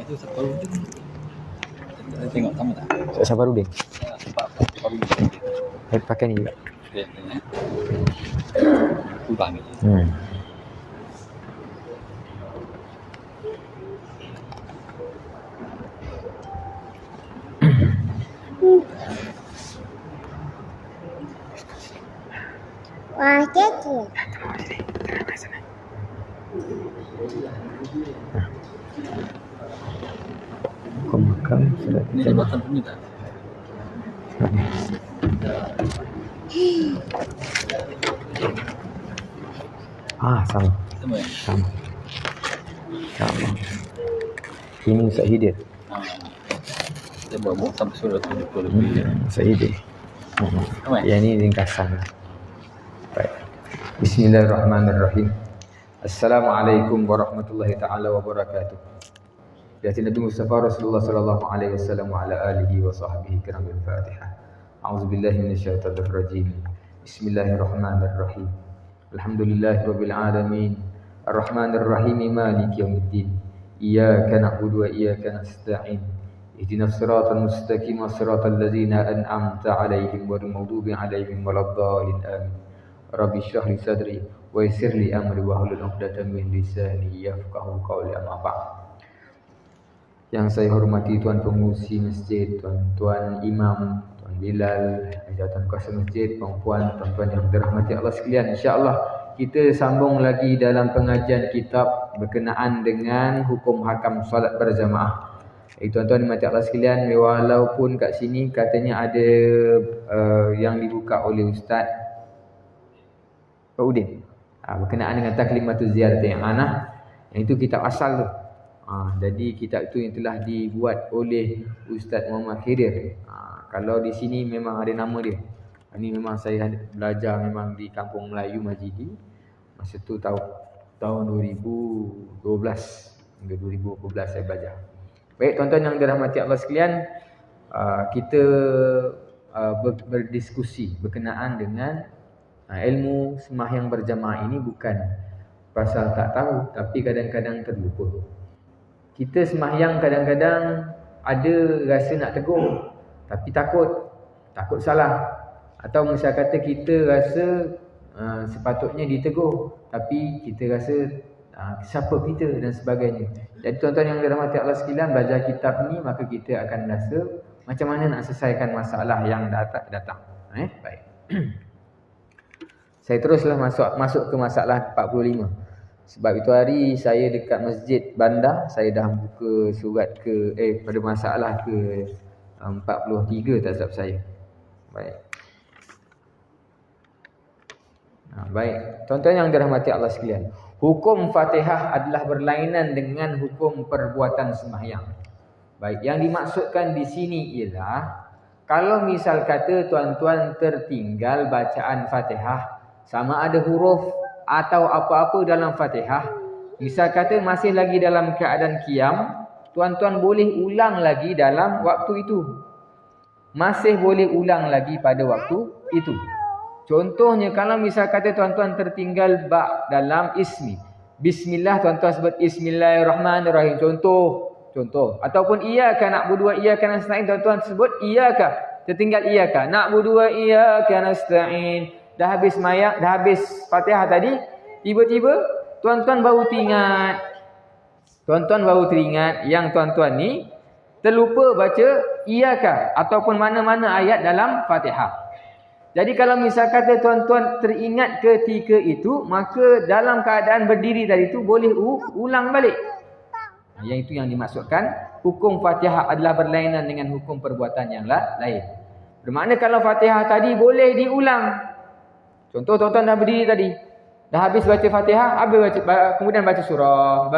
Itu Safarudin. Kita tengok sama tak? Safarudin. Safarudin. Pakai ni juga. Ya, kurang ni. Wah, kecil. Kau makan sudah Ini jabatan peminta. Sama. Sama ya? Sama. Ini Ustaz Hidayat. Dia bawa sampai surat 70 lebih. Ustaz Hidayat. Sama ya? Yang ini ringkasan. Baik. Bismillahirrahmanirrahim. Assalamualaikum warahmatullahi taala wabarakatuh. Ya Nabi Mustafa Rasulullah sallallahu alaihi wasallam wa ala alihi wa sahbihi kiram al-Fatihah. A'udzubillahi minasyaitonir rajim. Bismillahirrahmanirrahim. Alhamdulillahirabbil alamin. Arrahmanir rahim maliki yaumiddin. Iyyaka na'budu wa iyyaka nasta'in. Ihdinas siratal mustaqim siratal ladzina an'amta 'alaihim ghairil maghdubi 'alaihim waladdallin amin. Rabbi shrah li sadri wa yassir li amri wa hlul 'uqdatam min lisani yafqahu qawli amma ba'd. Yang saya hormati Tuan Pengurusi Masjid, Tuan Imam, Tuan Bilal, Jawatan Kuasa Masjid, tuan-tuan yang dirahmati Allah sekalian. InsyaAllah kita sambung lagi dalam pengajian kitab berkenaan dengan hukum hakam solat berjamaah. Tuan-tuan dirahmati Allah sekalian, walaupun kat sini katanya ada yang dibuka oleh Ustaz Pak Udin berkenaan dengan taklimatuz ziyarat yang anah, yang itu kitab asal tu. Jadi kitab itu yang telah dibuat oleh Ustaz Muhammad Khidir. Kalau di sini memang ada nama dia. Ini memang saya belajar memang di Kampung Melayu Majidi. Masa tu tahun 2012 hingga 2012 saya belajar. Baik tuan-tuan yang dirahmati Allah sekalian, kita berdiskusi berkenaan dengan ilmu sembahyang berjamaah ini bukan pasal tak tahu, tapi kadang-kadang terlupa. Kita sembahyang kadang-kadang ada rasa nak tegur, tapi takut salah. Atau misal kata kita rasa sepatutnya ditegur, tapi kita rasa siapa kita dan sebagainya. Jadi tuan-tuan yang dirahmati Allah sekalian, belajar kitab ni maka kita akan rasa macam mana nak selesaikan masalah yang datang. Baik. Saya teruslah masuk ke masalah 45. Sebab itu hari saya dekat Masjid Bandar, saya dah buka surat pada masalah ke 43 tak silap saya. Baik. Baik, tuan-tuan yang dirahmati Allah sekalian, hukum Fatihah adalah berlainan dengan hukum perbuatan sembahyang. Baik, yang dimaksudkan di sini ialah kalau misal kata tuan-tuan tertinggal bacaan Fatihah, sama ada huruf atau apa-apa dalam Fatihah, misal kata masih lagi dalam keadaan qiyam, tuan-tuan boleh ulang lagi dalam waktu itu. Masih boleh ulang lagi pada waktu itu. Contohnya kalau misal kata tuan-tuan tertinggal ba dalam ismi, bismillah, tuan-tuan sebut bismillahirrahmanirrahim, contoh. Ataupun iyyaka na'budu wa iyyaka nasta'in, tuan-tuan sebut iyyaka, tertinggal iyyaka na'budu wa iyyaka nasta'in. Dah habis Fatihah tadi, tiba-tiba tuan-tuan baru teringat yang tuan-tuan ni terlupa baca iyyaka ataupun mana-mana ayat dalam Fatihah. Jadi kalau misal kata tuan-tuan teringat ketika itu, maka dalam keadaan berdiri tadi itu boleh ulang balik. Yang itu yang dimaksudkan hukum Fatihah adalah berlainan dengan hukum perbuatan yang lain. Bermakna kalau Fatihah tadi boleh diulang. Contoh tuan-tuan dah berdiri tadi, dah habis baca Fatihah, kemudian baca surah,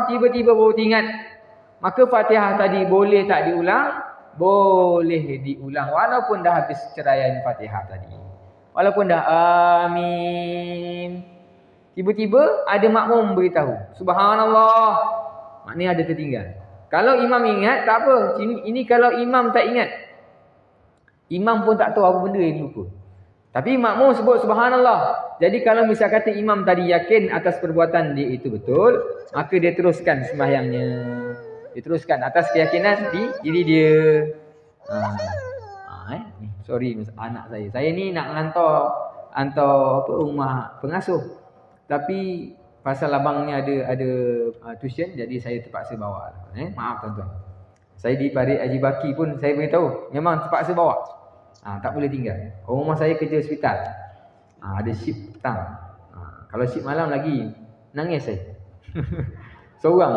tiba-tiba baru ingat. Maka Fatihah tadi boleh tak diulang? Boleh diulang walaupun dah habis ceraian Fatihah tadi. Walaupun dah amin, tiba-tiba ada makmum beritahu subhanallah, maknanya ada tertinggal. Kalau imam ingat tak apa. Ini kalau imam tak ingat, imam pun tak tahu apa benda yang lupa. Tapi makmum sebut subhanallah. Jadi kalau misal kata imam tadi yakin atas perbuatan dia itu betul, maka dia teruskan sembahyangnya. Dia teruskan atas keyakinan di diri dia. Sorry anak saya. Saya ni nak hantar rumah pengasuh. Tapi pasal abangnya ada tuition, jadi saya terpaksa bawa. Maaf tuan-tuan. Saya di Parit Haji Baki pun saya beritahu, memang terpaksa bawa. Tak boleh tinggal. Rumah saya kerja hospital. Ada shift petang. Kalau shift malam lagi nangis saya. Seorang.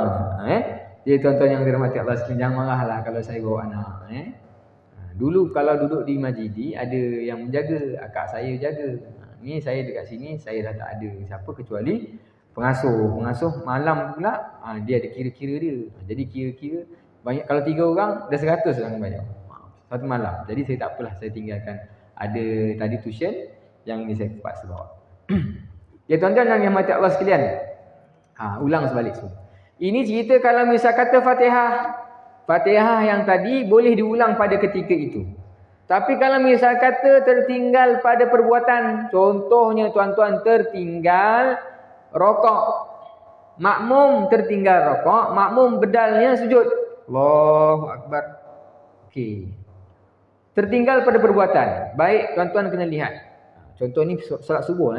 Jadi tuan-tuan yang dirahmati Allah sekalian, jangan marahlah kalau saya bawa anak. Dulu kalau duduk di Majidi, ada yang menjaga, akak saya jaga. Ni saya dekat sini, saya dah tak ada siapa kecuali pengasuh. Pengasuh malam pula, dia ada kira-kira dia. Jadi kira-kira banyak, kalau 3 orang dah 100 orang banyak. Satu malam. Jadi saya tak apalah, saya tinggalkan. Ada tadi tuition, yang ini saya terpaksa bawa. Ya tuan-tuan yang dirahmati Allah sekalian. Ulang sebalik semua. Ini cerita kalau misal kata Fatihah. Fatihah yang tadi boleh diulang pada ketika itu. Tapi kalau misal kata tertinggal pada perbuatan, contohnya tuan-tuan tertinggal rokok. Makmum tertinggal rokok, makmum bedalnya sujud. Allahu Akbar. Okey. Tertinggal pada perbuatan. Baik, tuan-tuan kena lihat. Contoh ni solat subuh.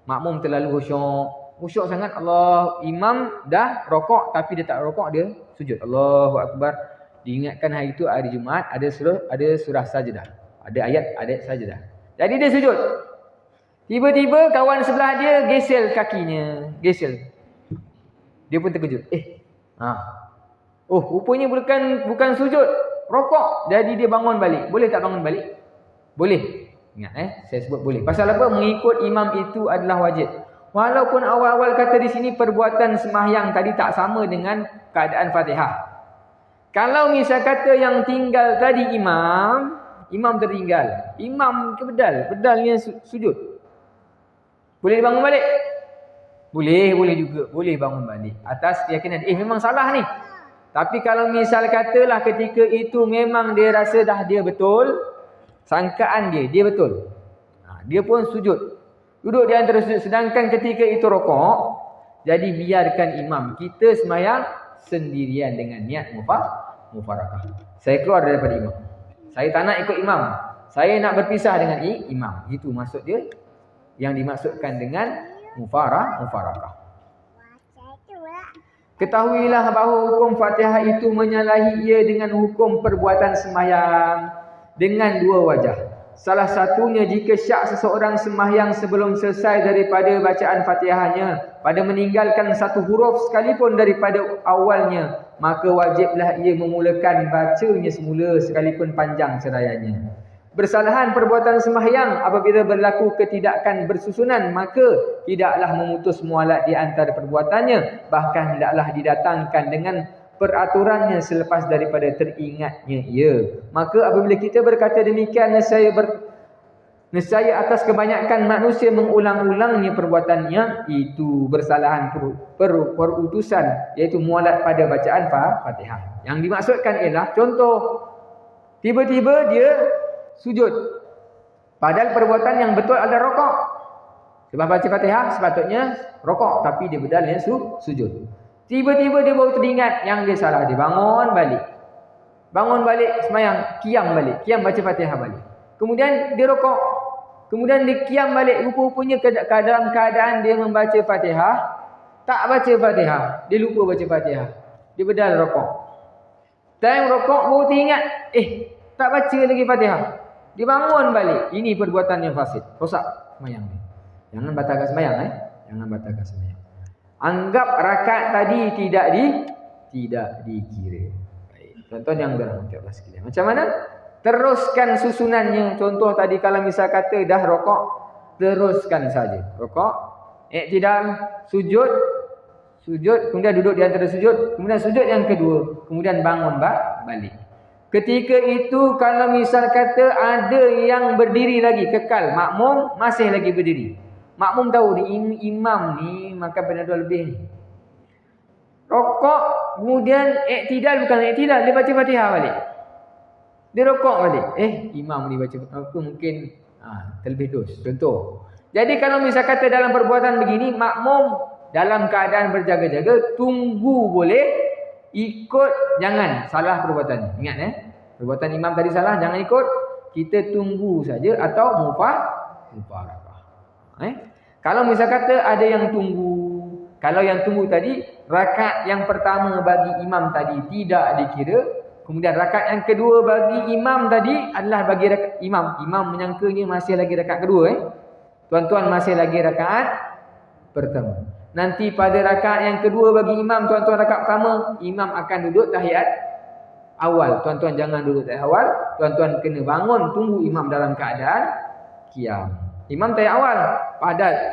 Makmum terlalu khusyuk. Khusyuk sangat. Allah, imam dah rokok tapi dia tak rokok, dia sujud. Allahu Akbar. Diingatkan hari itu hari Jumaat ada surah sajdah. Ada ayat sajdah. Jadi dia sujud. Tiba-tiba kawan sebelah dia gesel kakinya. Gesel. Dia pun terkejut. Rupanya bukan sujud, rokok. Jadi dia bangun balik. Boleh tak bangun balik? Boleh. Ingat saya sebut boleh. Pasal apa? Mengikut imam itu adalah wajib. Walaupun awal-awal kata di sini perbuatan sembahyang tadi tak sama dengan keadaan Fatihah. Kalau misal kata yang tinggal tadi imam tertinggal. Imam ke bedalnya sujud. Boleh bangun balik? Boleh juga. Boleh bangun balik. Atas keyakinan. Memang salah ni. Tapi kalau misal katalah ketika itu memang dia rasa dah dia betul, sangkaan dia betul. Dia pun sujud. Duduk di antara sujud. Sedangkan ketika itu rokok, jadi biarkan imam kita sembahyang sendirian dengan niat mufarakah. Saya keluar daripada imam. Saya tak nak ikut imam. Saya nak berpisah dengan imam. Itu maksud dia. Yang dimaksudkan dengan mufarakah. Ketahuilah bahawa hukum Fatihah itu menyalahi ia dengan hukum perbuatan sembahyang dengan 2 wajah. Salah satunya jika syak seseorang sembahyang sebelum selesai daripada bacaan Fatihahnya pada meninggalkan satu huruf sekalipun daripada awalnya, maka wajiblah ia memulakan bacanya semula sekalipun panjang serayanya. Bersalahan perbuatan sembahyang apabila berlaku ketidakkan bersusunan, maka tidaklah memutus mualat di antara perbuatannya, bahkan tidaklah didatangkan dengan peraturannya selepas daripada teringatnya ia. Maka apabila kita berkata demikian, nescaya atas kebanyakan manusia mengulang-ulangnya perbuatannya, itu bersalahan perutusan, iaitu mualat pada bacaan Fatihah. Yang dimaksudkan ialah contoh, tiba-tiba dia sujud. Padahal perbuatan yang betul adalah rokok. Sebab baca Fatihah sepatutnya rokok, tapi dia bedalnya sujud. Tiba-tiba dia baru teringat yang dia salah. Dia bangun balik. Bangun balik sembahyang, qiyam balik. Qiyam baca Fatihah balik. Kemudian dia rokok. Kemudian dia qiyam balik. Rupa-rupanya dalam keadaan dia membaca Fatihah, tak baca Fatihah. Dia lupa baca Fatihah. Dia bedal rokok. Time rokok baru teringat, tak baca lagi Fatihah. Dia bangun balik. Ini perbuatan yang fasid. Rosak sembahyang ni. Jangan batalkan sembahyang. Jangan batalkan sembahyang. Anggap rakaat tadi tidak dikira. Baik. Tuan-tuan yang dirahmati Allah sekalian. Macam mana? Teruskan susunannya. Contoh tadi kalau misal kata dah rokok, teruskan saja. Rokok, iktidal, sujud, kemudian duduk di antara sujud, kemudian sujud yang kedua, kemudian bangun balik. Ketika itu kalau misal kata ada yang berdiri lagi, kekal, makmum masih lagi berdiri. Makmum tahu imam ni makan Panadol lebih ni. Rokok, kemudian bukan iktidal, dia baca Fatihah balik. Dia rokok balik. Imam ni baca apa mungkin Terlebih dos. Contoh. Jadi kalau misal kata dalam perbuatan begini, makmum dalam keadaan berjaga-jaga, tunggu boleh, ikut jangan. Salah perbuatannya. Ingat perbuatan imam tadi salah, jangan ikut. Kita tunggu saja atau mufarakah. Kalau misal kata ada yang tunggu, kalau yang tunggu tadi, rakaat yang pertama bagi imam tadi tidak dikira. Kemudian rakaat yang kedua bagi imam tadi adalah bagi imam. Imam menyangkanya masih lagi rakaat kedua. Tuan-tuan masih lagi rakaat pertama. Nanti pada rakaat yang kedua bagi imam, tuan-tuan rakaat pertama, imam akan duduk tahiyat awal. Tuan-tuan jangan duduk tahiyat awal. Tuan-tuan kena bangun tunggu imam dalam keadaan qiyam. Imam tahiyat awal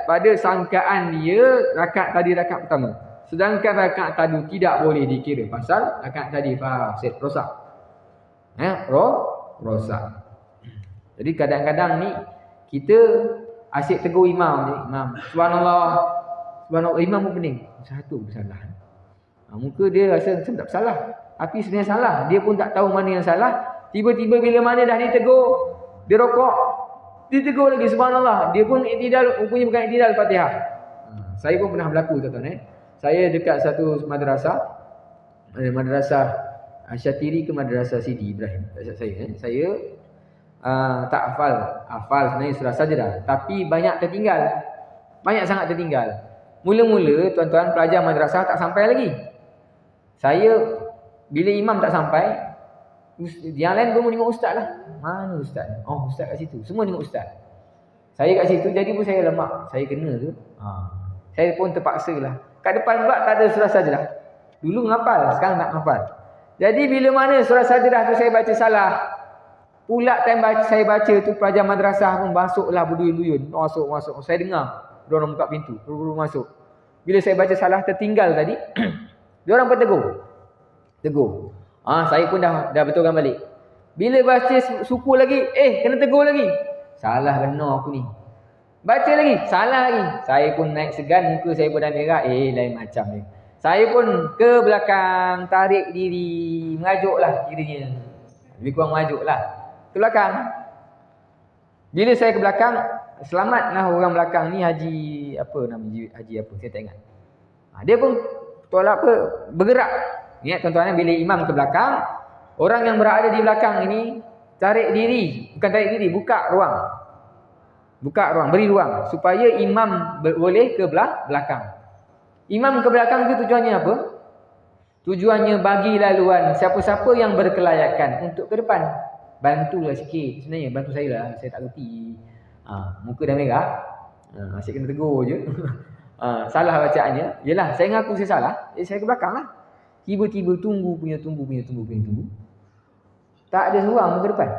pada sangkaan dia rakaat tadi rakaat pertama. Sedangkan rakaat tadi tidak boleh dikira pasal rakaat tadi fasid, rosak. Rosak. Jadi kadang-kadang ni kita asyik tegur imam je. Imam, subhanallah. Subhanallah, imam pun pening. Satu kesalahan. Muka dia rasa macam tak bersalah. Tapi sebenarnya salah. Dia pun tak tahu mana yang salah. Tiba-tiba bila mana dah ditegur, dia rokok, dia tegur lagi subhanallah. Dia pun iktidal, rupanya bukan iktidal Fatihah. Saya pun pernah berlaku tuan-tuan. Saya dekat satu madrasah, madrasah Syatiri ke madrasah Sidi Ibrahim. Saya tak hafal sebenarnya surah Sajdah, tapi banyak tertinggal. Banyak sangat tertinggal. Mula-mula tuan-tuan pelajar madrasah tak sampai lagi. Saya bila imam tak sampai, yang lain pun tengok ustaz lah. Mana ustaz? Oh, ustaz kat situ. Semua tengok ustaz. Saya kat situ, jadi pun saya lemak. Saya kena ke? Saya pun terpaksa lah. Kat depan pula tak ada surah Sajdah. Dulu ngapal, sekarang tak ngapal. Jadi bila mana surah Sajdah tu saya baca salah, pula time saya baca tu pelajar madrasah pun masuklah berduyun-duyun. Masuk. Saya dengar diorang buka pintu, buru-buru masuk. Bila saya baca salah tertinggal tadi, diorang pun tegur. Saya pun dah betulkan balik. Bila baca suku lagi, kena tegur lagi. Salah benar aku ni. Baca lagi, salah lagi. Saya pun naik segan, muka saya pun dah merah. Lain macam ni. Saya pun ke belakang, tarik diri, merajuklah kiranya. Lebih kurang merajuklah. Ke belakang. Bila saya ke belakang, selamatlah orang belakang ni haji apa saya tak ingat. Dia pun bergerak. Ingat tuan-tuan, bila imam ke belakang, orang yang berada di belakang ini tarik diri, bukan tarik diri, buka ruang, beri ruang supaya imam boleh ke belakang. Imam ke belakang itu tujuannya apa? Tujuannya bagi laluan siapa-siapa yang berkelayakan untuk ke depan. Bantulah sikit. Sebenarnya bantu saya lah, saya tak reti. Muka dah merah. Asyik kena tegur je. Salah bacaannya. Yelah, saya ngaku saya salah. Saya ke belakang lah. Tiba-tiba tunggu. Tak ada seorang ke depan.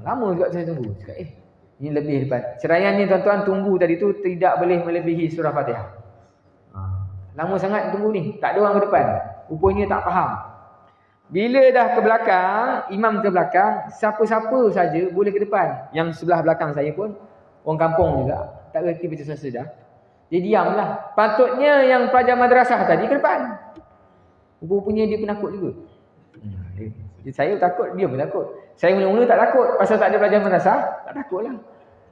Lama juga saya tunggu. Cakap, ini lebih depan. Ceraian ni tuan-tuan tunggu tadi tu tidak boleh melebihi surah Fatihah. Lama sangat tunggu ni. Tak ada orang ke depan. Rupanya tak faham. Bila dah ke belakang, imam ke belakang, siapa-siapa saja boleh ke depan. Yang sebelah belakang saya pun orang kampung juga. Tak reti baca surah Sajdah. Dia diamlah. Patutnya yang pelajar madrasah tadi ke depan. Rupanya dia penakut juga. Saya takut, dia pun takut. Saya mula-mula tak takut. Pasal tak ada pelajar madrasah, tak takut lah.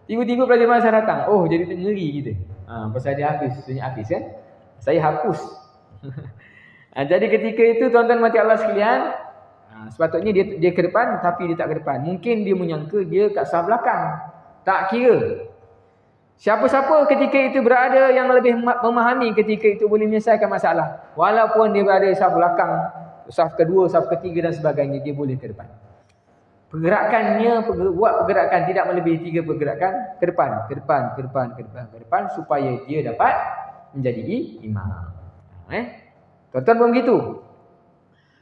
Tiba-tiba pelajar madrasah datang. Oh, jadi ngeri kita. Pasal dia Hafiz. Sunyi Hafiz kan. Saya hapus. Jadi ketika itu tuan-tuan mati Allah sekalian, sepatutnya dia ke depan tapi dia tak ke depan. Mungkin dia menyangka dia kat saf belakang. Tak kira. Siapa-siapa ketika itu berada yang lebih memahami ketika itu boleh menyelesaikan masalah. Walaupun dia berada di saf belakang, saf kedua, saf ketiga dan sebagainya, dia boleh ke depan. Pergerakannya, buat pergerakan tidak melebihi 3 pergerakan ke depan supaya dia dapat menjadi imam. Tuan-tuan pun begitu.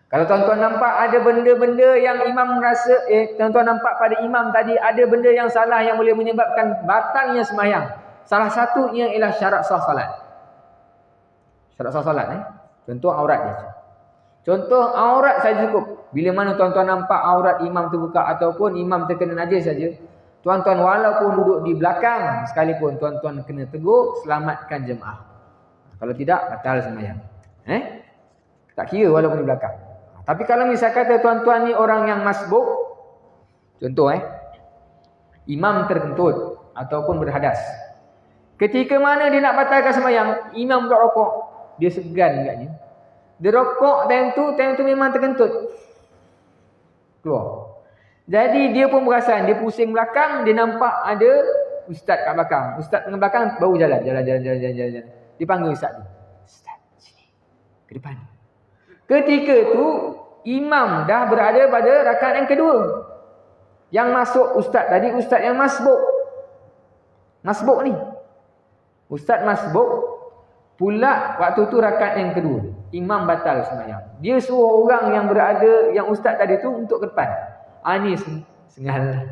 Kalau tuan-tuan nampak ada benda-benda yang imam rasa, tuan-tuan nampak pada imam tadi ada benda yang salah yang boleh menyebabkan batalnya sembahyang. Salah satunya ialah syarat sah salat. Syarat sah salat contoh aurat dia. Contoh aurat saja cukup. Bila mana tuan-tuan nampak aurat imam terbuka ataupun imam terkena najis saja, tuan-tuan walaupun duduk di belakang sekalipun, tuan-tuan kena tegur, selamatkan jemaah. Kalau tidak, batal sembahyang. Tak kira walaupun di belakang. Tapi kalau misal kata tuan-tuan ni orang yang masbuk, contoh Imam terkentut ataupun berhadas. Ketika mana dia nak batalkan sembahyang, imam buat rokok, dia segan agaknya. Dia rokok time tu memang terkentut. Keluar. Jadi dia pun perasan, dia pusing belakang, dia nampak ada ustaz kat belakang. Ustaz tengah belakang baru jalan. Dia panggil ustaz tu. Ustaz, sini. Ke depan. Ketika tu imam dah berada pada rakaat yang kedua. Yang masuk ustaz tadi, ustaz yang masbuk. Masbuk ni. Ustaz masbuk pula waktu tu rakaat yang kedua. Imam batal sembahyang. Dia suruh orang yang berada, yang ustaz tadi tu untuk ke depan. Ni sengal.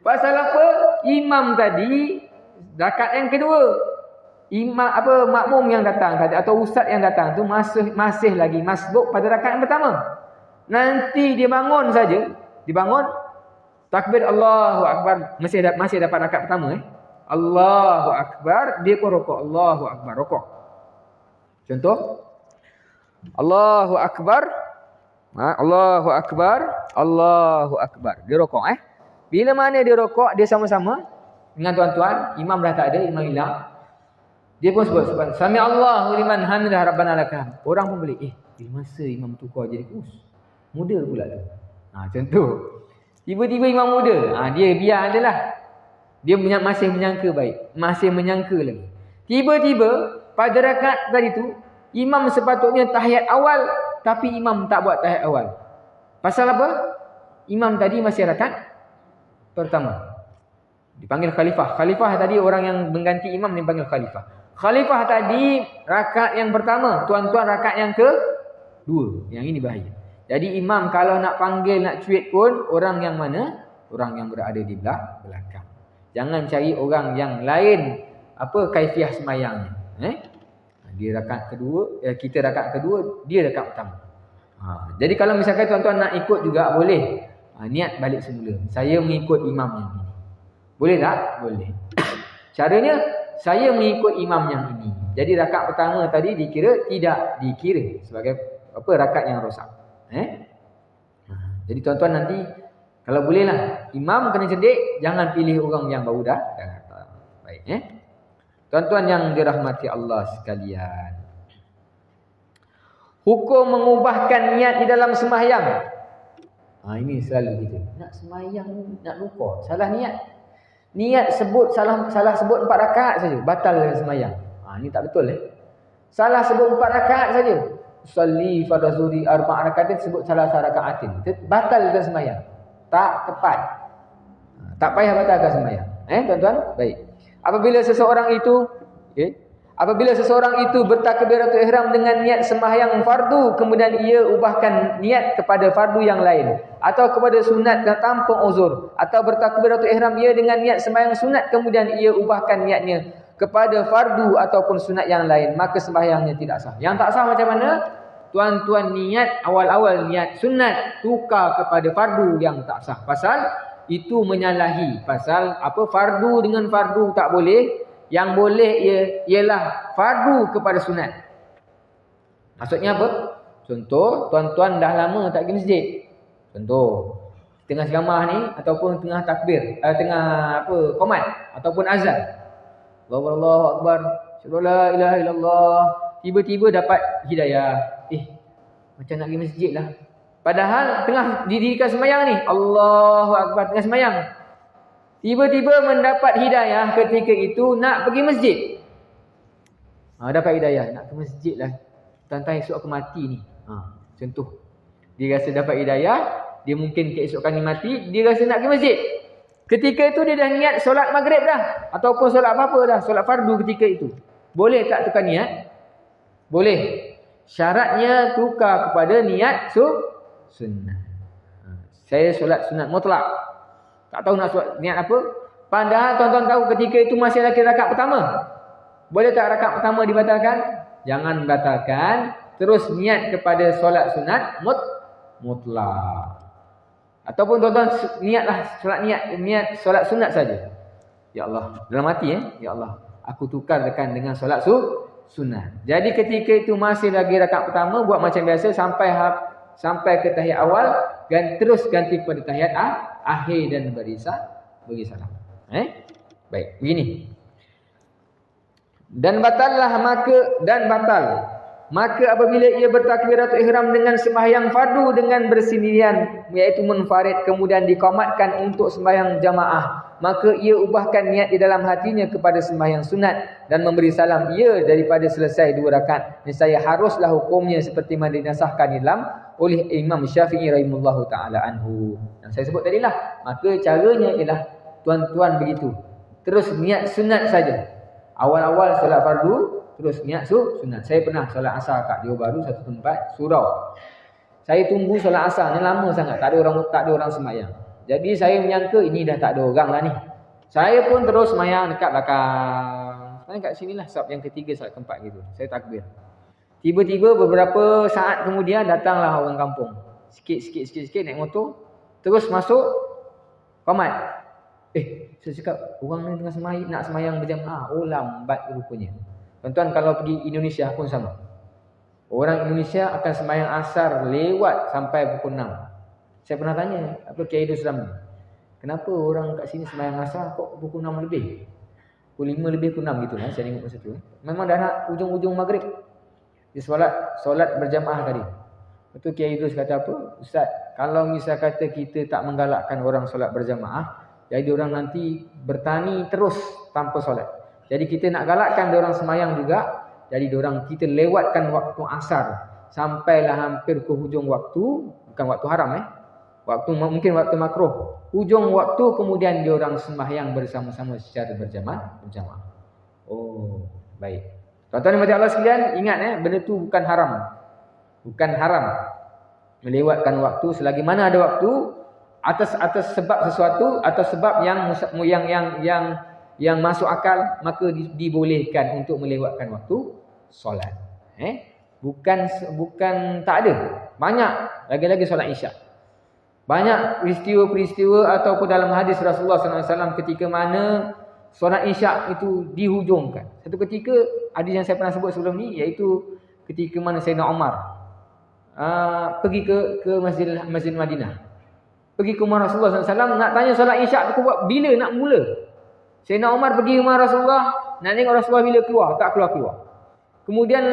Pasal apa? Imam tadi rakaat yang kedua. Makmum yang datang tadi atau ustaz yang datang tu masih lagi masbuk pada rakaat yang pertama. Nanti dia bangun saja, takbir Allahu akbar, masih dapat rakaat pertama Allahu akbar, dia pun rokok. Allahu akbar, rokok. Contoh Allahu akbar, Allahu akbar, Allahu akbar. Dia rokok Bila mana dia rokok, dia sama-sama dengan tuan-tuan, imam dah tak ada, imam hilang. Dia pun sebut Sami Allahu liman hamidah rabbana lakal. Orang pun boleh, bila masa imam tukar jadi kurus, muda pula tu. Contoh. Tiba-tiba imam muda, dia biar adalah. Dia masih menyangka baik, masih menyangka lagi. Tiba-tiba pada rakaat tadi tu, imam sepatutnya tahiyat awal, tapi imam tak buat tahiyat awal. Pasal apa? Imam tadi masih rakaat pertama. Dipanggil khalifah. Khalifah tadi orang yang mengganti imam dipanggil khalifah. Khalifah tadi rakaat yang pertama, tuan-tuan rakaat yang kedua. Yang ini bahaya. Jadi imam kalau nak panggil, nak cuit pun orang yang mana? Orang yang berada di belakang. Jangan cari orang yang lain kaifiah sembahyangnya. Dia rakaat kedua, kita rakaat kedua, dia rakaat pertama. Jadi kalau misalkan tuan-tuan nak ikut juga boleh. Niat balik semula. Saya mengikut imam yang ini. Boleh tak? Boleh. Caranya saya mengikut imam yang ini. Jadi rakaat pertama tadi tidak dikira sebagai rakaat yang rosak. Jadi tuan-tuan nanti kalau bolehlah imam kena cerdik, jangan pilih orang yang baru dah datang. Baik tuan-tuan yang dirahmati Allah sekalian. Hukum mengubahkan niat di dalam sembahyang. Ini selalu kita. Nak sembahyang, nak lupa, salah niat. Niat salah sebut 4 rakaat saja, batal sembahyang. Ini tak betul Salah sebut 4 rakaat saja. Salli fardhu zuhri 4 rakaatin, sebut salah rakaatin. Batal ke sembahyang. Tak tepat. Tak payah batalkan sembahyang. Tuan-tuan? Baik. Apabila seseorang itu bertakbiratul ihram dengan niat sembahyang fardu, kemudian ia ubahkan niat kepada fardu yang lain atau kepada sunat tanpa uzur, atau bertakbiratul ihram ia dengan niat sembahyang sunat kemudian ia ubahkan niatnya kepada fardu ataupun sunat yang lain, maka sembahyangnya tidak sah. Yang tak sah macam mana? Tuan-tuan niat awal-awal niat sunat tukar kepada fardu yang tak sah. Pasal itu menyalahi. Pasal fardu dengan fardu tak boleh. Yang boleh ialah fardu kepada sunat. Maksudnya apa? Contoh, tuan-tuan dah lama tak pergi masjid. Contoh, tengah ceramah ni ataupun tengah takbir, qomat ataupun azan. Allahu akbar, la ilaha illallah. Tiba-tiba dapat hidayah. Macam nak pergi masjid lah. Padahal tengah didirikan sembahyang ni. Allahu akbar, tengah sembahyang. Tiba-tiba mendapat hidayah ketika itu nak pergi masjid. Dapat hidayah, nak ke masjid lah. Tantang esok aku mati ni. Contoh. Dia rasa dapat hidayah, dia mungkin keesokan ni mati, dia rasa nak pergi masjid. Ketika itu dia dah niat solat maghrib dah. Ataupun solat apa-apa dah, solat fardu ketika itu. Boleh tak tukar niat? Boleh. Syaratnya tukar kepada niat sunnah. Saya solat sunat mutlak. Tak tahu nak solat niat apa. Padahal tuan-tuan tahu ketika itu masih lagi rakaat pertama. Boleh tak rakaat pertama dibatalkan? Jangan batalkan. Terus niat kepada solat sunat mutlak. Ataupun tuan-tuan niatlah solat niat solat sunat saja. Ya Allah, dalam hati ya Allah, aku tukarkan dengan solat sunat. Jadi ketika itu masih lagi rakaat pertama, buat macam biasa sampai ke tahiyat awal dan terus ganti kepada tahiyat akhir dan bagi salam. Baik, begini. Dan batal maka apabila ia bertakbiratul ihram dengan sembahyang fardu dengan bersendirian, iaitu munfarid, kemudian diqamatkan untuk sembahyang jamaah, maka ia ubahkan niat di dalam hatinya kepada sembahyang sunat dan memberi salam ia daripada selesai 2 rakaat. Nescaya haruslah hukumnya seperti mana dinasahkan dalam oleh Imam Syafi'i rahimahullahu taala anhu. Yang saya sebut tadilah, maka caranya ialah tuan-tuan begitu. Terus niat sunat saja. Awal-awal solat fardu, terus niat sunat. Saya pernah solat asar kat Johor Bahru, satu tempat surau. Saya tunggu solat asar ni lama sangat, tak ada orang sembahyang. Jadi saya menyangka ini dah tak ada orang lah ni. Saya pun terus sembahyang dekat belakang. Sebenarnya kat sinilah sab yang ketiga, solat keempat gitu. Saya takbir. Tiba-tiba beberapa saat kemudian datanglah orang kampung. Sikit naik motor, terus masuk qamat. Saya cakap, orang ni tengah nak semayang berjamaah. Oh, lambat rupanya. Tuan-tuan, kalau pergi Indonesia pun sama. Orang Indonesia akan semayang asar lewat sampai pukul 6. Saya pernah tanya, apa Kiai Dusram ni? Kenapa orang kat sini semayang asar kok pukul 6 lebih? Pukul 5 lebih, pukul 6 gitu lah. Saya tengok masa tu. Memang dah nak ujung-ujung maghrib. Dia solat berjamaah tadi. Betul Kiai Idrus kata apa? Ustaz, kalau misal kata kita tak menggalakkan orang solat berjamaah, jadi orang nanti bertani terus tanpa solat. Jadi kita nak galakkan orang semayang juga. Jadi kita lewatkan waktu asar sampailah hampir ke hujung waktu, bukan waktu haram mungkin waktu makruh. Hujung waktu kemudian orang sembahyang bersama-sama secara berjamaah. Oh, baik. Tuan-tuan dan Allah sekalian, ingat benda tu bukan haram. Bukan haram melewatkan waktu selagi mana ada waktu. Atas sebab sesuatu atau sebab yang masuk akal, maka dibolehkan untuk melewatkan waktu solat. Bukan tak ada. Banyak lagi-lagi solat Isyak. Banyak peristiwa-peristiwa ataupun dalam hadis Rasulullah SAW ketika mana solat Isyak itu dihujungkan. Satu ketika hadis yang saya pernah sebut sebelum ni, iaitu ketika mana Sayyidina Umar pergi ke Masjid Madinah. Pergi ke rumah Rasulullah SAW, nak tanya solat Isyak tu bila nak mula. Sayyidina Umar pergi rumah Rasulullah, nak tengok Rasulullah bila keluar, tak keluar. Kemudian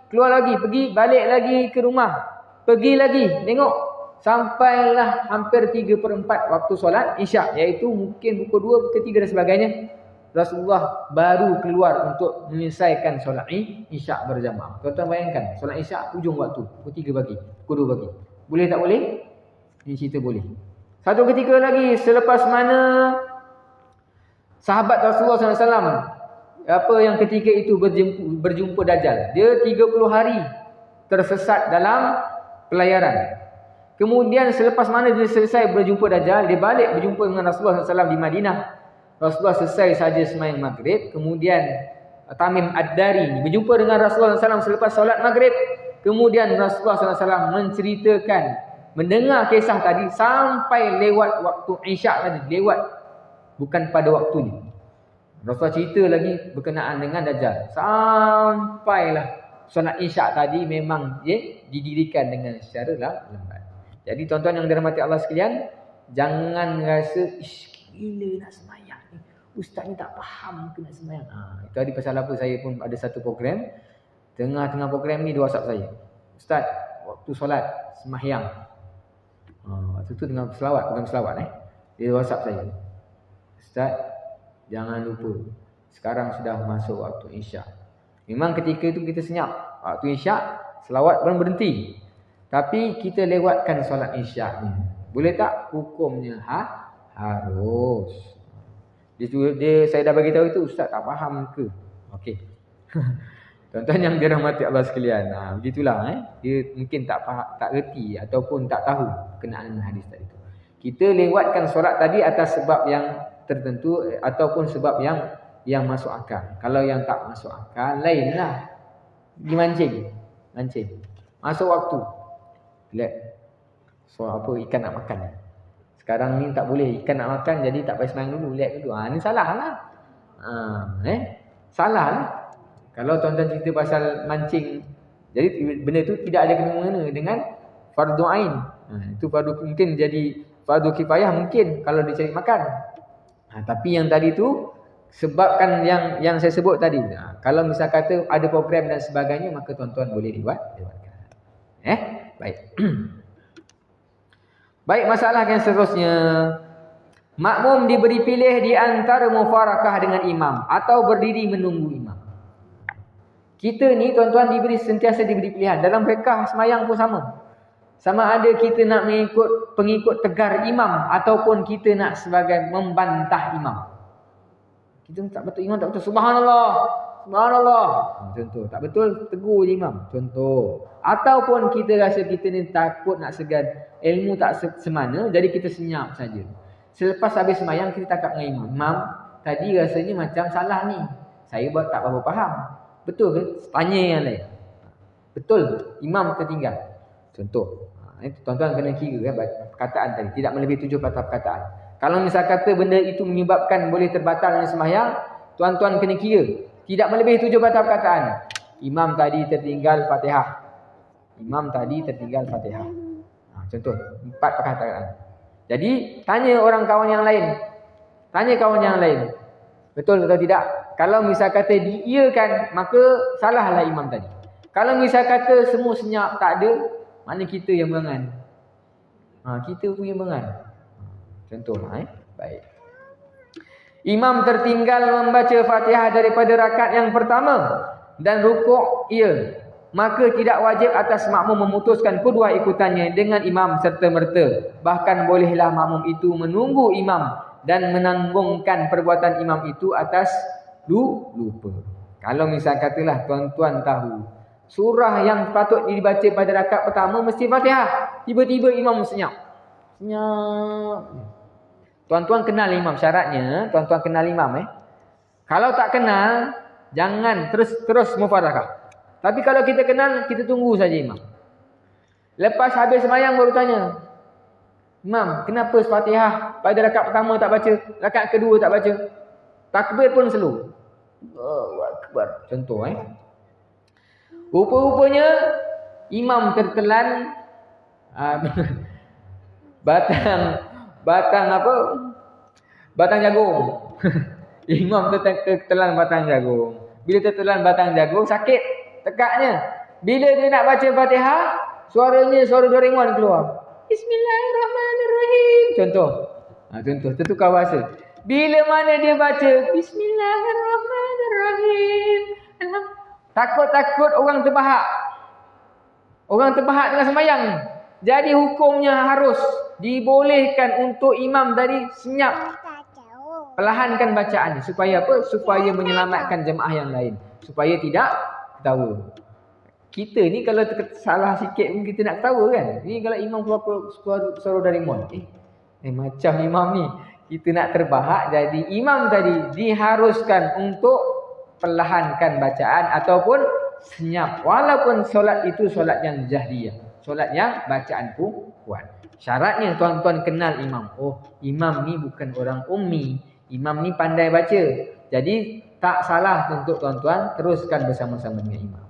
keluar lagi, pergi balik lagi ke rumah. Pergi lagi, tengok. Sampailah hampir 3/4 waktu solat Isyak, iaitu mungkin pukul 2, pukul 3 dan sebagainya. Rasulullah baru keluar untuk menyelesaikan solat Isyak berjamaah. Tuan-tuan bayangkan, solat Isyak hujung waktu, pukul 3 pagi, pukul 2 pagi. Boleh tak boleh? Ini cerita boleh. Satu ketika lagi, selepas mana sahabat Rasulullah SAW yang ketika itu berjumpa Dajjal. Dia 30 hari tersesat dalam pelayaran. Kemudian selepas mana dia selesai berjumpa Dajjal, dia balik berjumpa dengan Rasulullah SAW di Madinah. Rasulullah selesai saja sembahyang maghrib. Kemudian Tamim Ad-Dari berjumpa dengan Rasulullah SAW selepas solat maghrib. Kemudian Rasulullah SAW menceritakan, mendengar kisah tadi sampai lewat waktu Isyak tadi. Lewat, bukan pada waktunya. Rasulullah cerita lagi berkenaan dengan Dajjal. Sampailah solat Isyak tadi memang didirikan dengan secara lambat. Jadi tuan-tuan yang dirahmati Allah sekalian, jangan rasa gila nak sembahyang ni. Ustaz ni tak faham ke nak sembahyang. Itu tadi pasal apa saya pun ada satu program. Tengah-tengah program ni dia WhatsApp saya. Ustaz, waktu solat sembahyang. Waktu tu dengan selawat, program selawat Dia WhatsApp saya. Ustaz, jangan lupa, sekarang sudah masuk waktu Isyak. Memang ketika itu kita senyap. Waktu Isyak, selawat pun berhenti. Tapi kita lewatkan solat Isyak ni. Boleh tak? Hukumnya harus. Saya dah bagi tahu itu, Ustaz tak faham ke? Okey. Tuan-tuan yang dirahmati Allah sekalian, begitulah dia mungkin tak reti ataupun tak tahu kenaan hadis tadi itu. Kita lewatkan solat tadi atas sebab yang tertentu ataupun sebab yang masuk akal. Kalau yang tak masuk akal, lainlah. Dimancing. Masuk waktu. Lihat. Ikan nak makan. Sekarang ni tak boleh, ikan nak makan jadi tak payah sembahyang dulu. Lihat dulu. Ni salah lah. Salah lah. Kalau tuan-tuan cerita pasal mancing, jadi benda tu tidak ada kena-mengena dengan fardu ain. Itu fardu mungkin jadi fardu kifayah mungkin kalau dia cari makan. Tapi yang tadi tu sebabkan yang saya sebut tadi. Kalau misal kata ada program dan sebagainya, maka tuan-tuan boleh lewatkan. Baik. Baik, masalah yang seterusnya. Makmum diberi pilih di antara mufarakah dengan imam atau berdiri menunggu imam. Kita ni tuan-tuan sentiasa diberi pilihan. Dalam rekah semayang pun sama. Sama ada kita nak mengikut pengikut tegar imam ataupun kita nak sebagai membantah imam. Kita tak betul, imam tak betul, subhanallah, subhanallah. Contoh, tak betul, tegur je imam. Contoh. Ataupun kita rasa kita ni takut nak segan, ilmu tak semana, jadi kita senyap saja. Selepas habis semayang kita cakap dengan imam, imam, tadi rasanya macam salah ni. Saya buat tak apa-apa faham. Betul ke? Tanya yang lain. Betul, imam tertinggal. Contoh. Tuan-tuan kena kira perkataan tadi. Tidak melebihi 7 patah perkataan. Kalau misal kata benda itu menyebabkan boleh terbatalnya sembahyang, tuan-tuan kena kira. Tidak melebihi 7 patah perkataan. Imam tadi tertinggal Fatihah. Imam tadi tertinggal Fatihah. Contoh, 4 perkataan. Jadi, tanya orang kawan yang lain. Tanya kawan yang lain. Betul atau tidak? Kalau misal kata diiyakan, maka salahlah imam tadi. Kalau misal kata semua senyap, tak ada, mana kita yang berangan? Kita punya berangan. Contoh, baik. Imam tertinggal membaca Fatihah daripada rakaat yang pertama dan rukuk maka tidak wajib atas makmum memutuskan kedua ikutannya dengan imam serta-merta. Bahkan bolehlah makmum itu menunggu imam dan menanggungkan perbuatan imam itu atas lupa. Kalau misal katalah tuan-tuan tahu surah yang patut dibaca pada rakaat pertama mesti Fatihah, tiba-tiba imam senyap. Tuan-tuan kenal imam, syaratnya tuan-tuan kenal imam. Kalau tak kenal, jangan terus mufarakah. Tapi kalau kita kenal, kita tunggu saja imam. Lepas habis sembahyang baru tanya, imam, kenapa Fatihah pada rakaat pertama tak baca, rakaat kedua tak baca, takbir pun slow. Allahu Akbar. Contoh rupa-rupanya imam tertelan batang jagung. Imam tertelan batang jagung. Bila tertelan batang jagung, sakit tekaknya. Bila dia nak baca Fatihah, suara Doraemon keluar. Bismillahirrahmanirrahim. Contoh. Tertukar bahasa. Bila mana dia baca Bismillahirrahmanirrahim, takut orang terbahak. Orang terbahak tengah sembahyang. Jadi hukumnya harus dibolehkan untuk imam tadi senyap. Perlahankan bacaan. Supaya apa? Supaya menyelamatkan jemaah yang lain. Supaya tidak ketawa. Kita ni kalau salah sikit pun kita nak ketawa kan. Ni kalau imam keluar suara Doraemon. Macam imam ni. Kita nak terbahak. Jadi imam tadi diharuskan untuk perlahankan bacaan ataupun senyap. Walaupun solat itu solat yang jahriyah. Solat yang bacaan pun kuat. Syaratnya tuan-tuan kenal imam. Oh, imam ni bukan orang ummi. Imam ni pandai baca. Jadi tak salah untuk tuan-tuan teruskan bersama-sama dengan imam.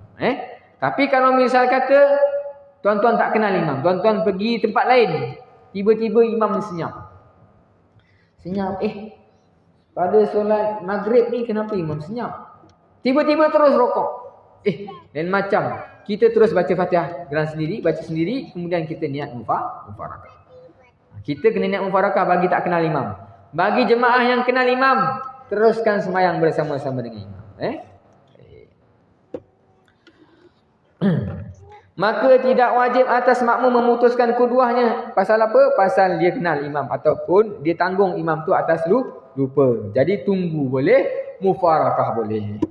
Tapi kalau misal kata tuan-tuan tak kenal imam, tuan-tuan pergi tempat lain, tiba-tiba imam senyap. Pada solat maghrib ni kenapa imam senyap? Tiba-tiba terus rokok. Lain macam. Kita terus baca Fatihah geran sendiri, baca sendiri, kemudian kita niat mufarakah. Kita kena niat mufarakah bagi tak kenal imam. Bagi jemaah yang kenal imam, teruskan sembahyang bersama-sama dengan imam. Maka tidak wajib atas makmum memutuskan keduanya. Pasal apa? Pasal dia kenal imam ataupun dia tanggung imam tu atas lupa. Jadi tunggu boleh, mufarakah boleh.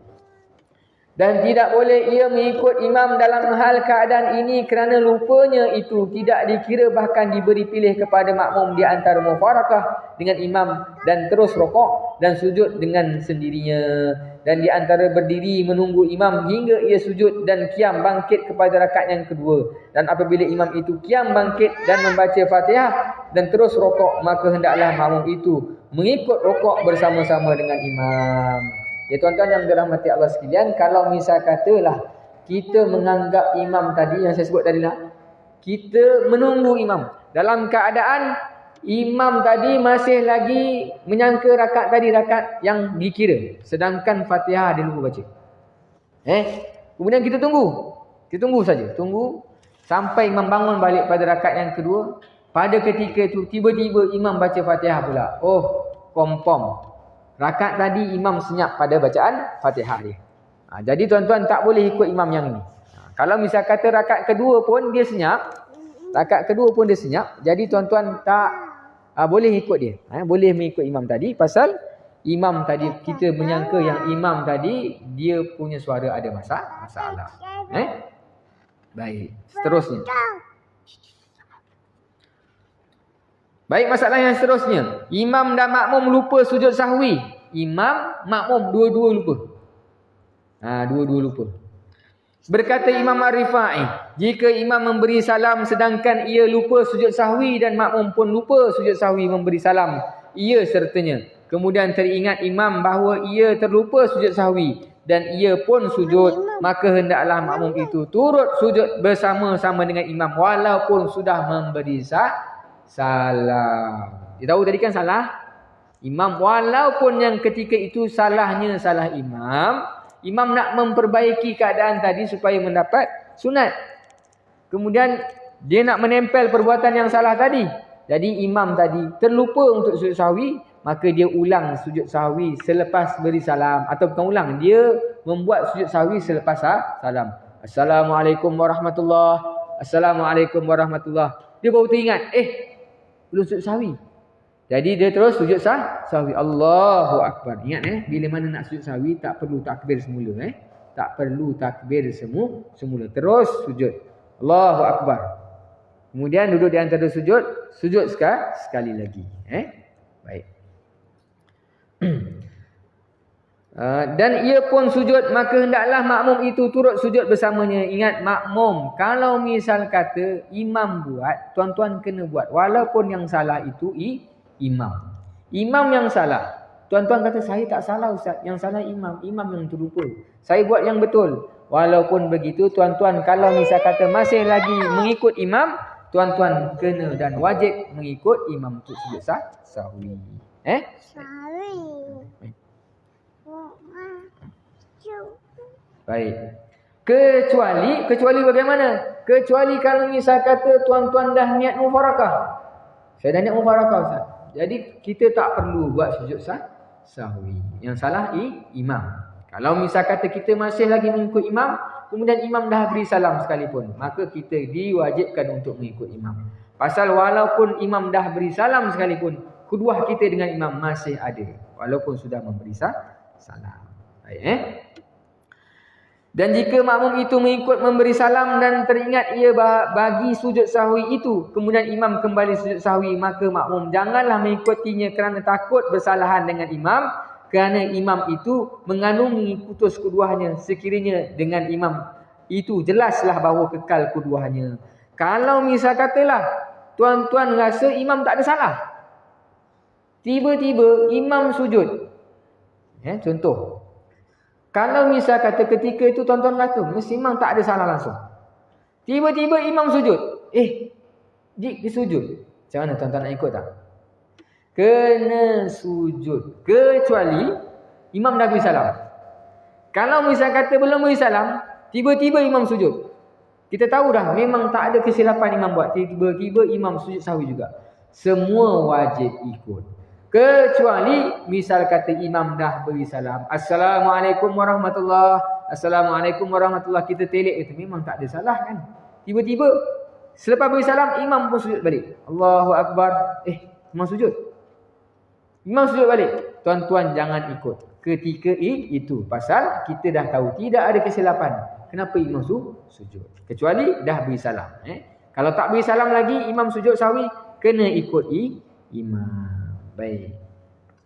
Dan tidak boleh ia mengikut imam dalam hal keadaan ini kerana lupanya itu tidak dikira, bahkan diberi pilih kepada makmum di antara mufarakah dengan imam dan terus rokok dan sujud dengan sendirinya, dan di antara berdiri menunggu imam hingga ia sujud dan qiyam bangkit kepada rakaat yang kedua. Dan apabila imam itu qiyam bangkit dan membaca Fatihah dan terus rokok, maka hendaklah makmum itu mengikut rokok bersama-sama dengan imam. Ya tuan-tuan yang dirahmati Allah sekalian, kalau misal katalah kita menganggap imam tadi yang saya sebut tadi lah, kita menunggu imam dalam keadaan imam tadi masih lagi menyangka rakaat tadi rakaat yang dikira, sedangkan Fatihah dia lupa baca. Kemudian kita tunggu. Kita tunggu saja. Tunggu sampai imam bangun balik pada rakaat yang kedua. Pada ketika itu tiba-tiba imam baca Fatihah pula. Oh, confirm. Rakaat tadi imam senyap pada bacaan Fatihah dia. Jadi tuan-tuan tak boleh ikut imam yang ini. Kalau misal kata rakaat kedua pun dia senyap, jadi tuan-tuan tak boleh ikut dia. Boleh mengikut imam tadi pasal imam tadi kita menyangka yang imam tadi dia punya suara ada masalah. Baik, seterusnya. Baik, masalah yang seterusnya. Imam dan makmum lupa sujud sahwi. Imam, makmum dua-dua lupa. Dua-dua lupa. Berkata Imam Ar-Rifai, jika imam memberi salam sedangkan ia lupa sujud sahwi dan makmum pun lupa sujud sahwi memberi salam, ia sertanya. Kemudian teringat imam bahawa ia terlupa sujud sahwi dan ia pun sujud, maka hendaklah makmum itu turut sujud bersama-sama dengan imam walaupun sudah memberi salam. Dia tahu tadi kan salah imam, walaupun yang ketika itu salahnya salah imam. Imam nak memperbaiki keadaan tadi supaya mendapat sunat. Kemudian dia nak menempel perbuatan yang salah tadi. Jadi imam tadi terlupa untuk sujud sahwi, maka dia ulang sujud sahwi selepas beri salam. Atau bukan ulang, dia membuat sujud sahwi selepas salam. Assalamualaikum warahmatullahi. Assalamualaikum warahmatullahi. Dia baru teringat, belum sujud sahwi. Jadi dia terus sujud sahwi. Allahu Akbar. Ingat bila mana nak sujud sahwi tak perlu takbir semula. Tak perlu takbir semula. Terus sujud. Allahu Akbar. Kemudian duduk di antara sujud sekali lagi. Baik. Dan ia pun sujud, maka hendaklah makmum itu turut sujud bersamanya. Ingat makmum, kalau misal kata imam buat, tuan-tuan kena buat. Walaupun yang salah itu imam. Imam yang salah. Tuan-tuan kata saya tak salah ustaz, yang salah imam. Imam yang terlupa. Saya buat yang betul. Walaupun begitu tuan-tuan kalau misal kata masih lagi mengikut imam, tuan-tuan kena dan wajib mengikut imam untuk sujud sahwi. Baik. Kecuali bagaimana? Kecuali kalau misal kata tuan-tuan dah niat mufarakah. Saya dah niat mufarakah ustaz. Jadi kita tak perlu buat sujud sahwi. Yang salah imam. Kalau misal kata kita masih lagi mengikut imam, kemudian imam dah beri salam sekalipun, maka kita diwajibkan untuk mengikut imam. Pasal walaupun imam dah beri salam sekalipun, kedua kita dengan imam masih ada walaupun sudah memberi salam. Baik. Dan jika makmum itu mengikut memberi salam dan teringat ia bagi sujud sahwi itu, kemudian imam kembali sujud sahwi, maka makmum janganlah mengikutinya kerana takut bersalahan dengan imam, kerana imam itu mengandungi putus keduanya. Sekiranya dengan imam itu jelaslah bahawa kekal keduanya. Kalau misal katalah tuan-tuan rasa imam tak ada salah, tiba-tiba imam sujud. Contoh, kalau misal kata ketika itu tuan-tuan kata mesti imam tak ada salah langsung, tiba-tiba imam sujud. Dia sujud. Macam mana tuan-tuan nak ikut tak? Kena sujud. Kecuali imam dah beri salam. Kalau misal kata belum beri salam, tiba-tiba imam sujud, kita tahu dah memang tak ada kesilapan imam buat, tiba-tiba imam sujud sahwi juga. Semua wajib ikut. Kecuali misal kata imam dah beri salam, Assalamualaikum warahmatullahi, Assalamualaikum warahmatullahi, kita telik itu memang tak ada salah kan. Tiba-tiba selepas beri salam imam pun sujud balik. Allahu Akbar. Imam sujud. Imam sujud balik. Tuan-tuan jangan ikut ketika itu. Pasal kita dah tahu tidak ada kesilapan. Kenapa imam sujud? Kecuali dah beri salam. Kalau tak beri salam lagi imam sujud sahwi, kena ikut imam. Baik.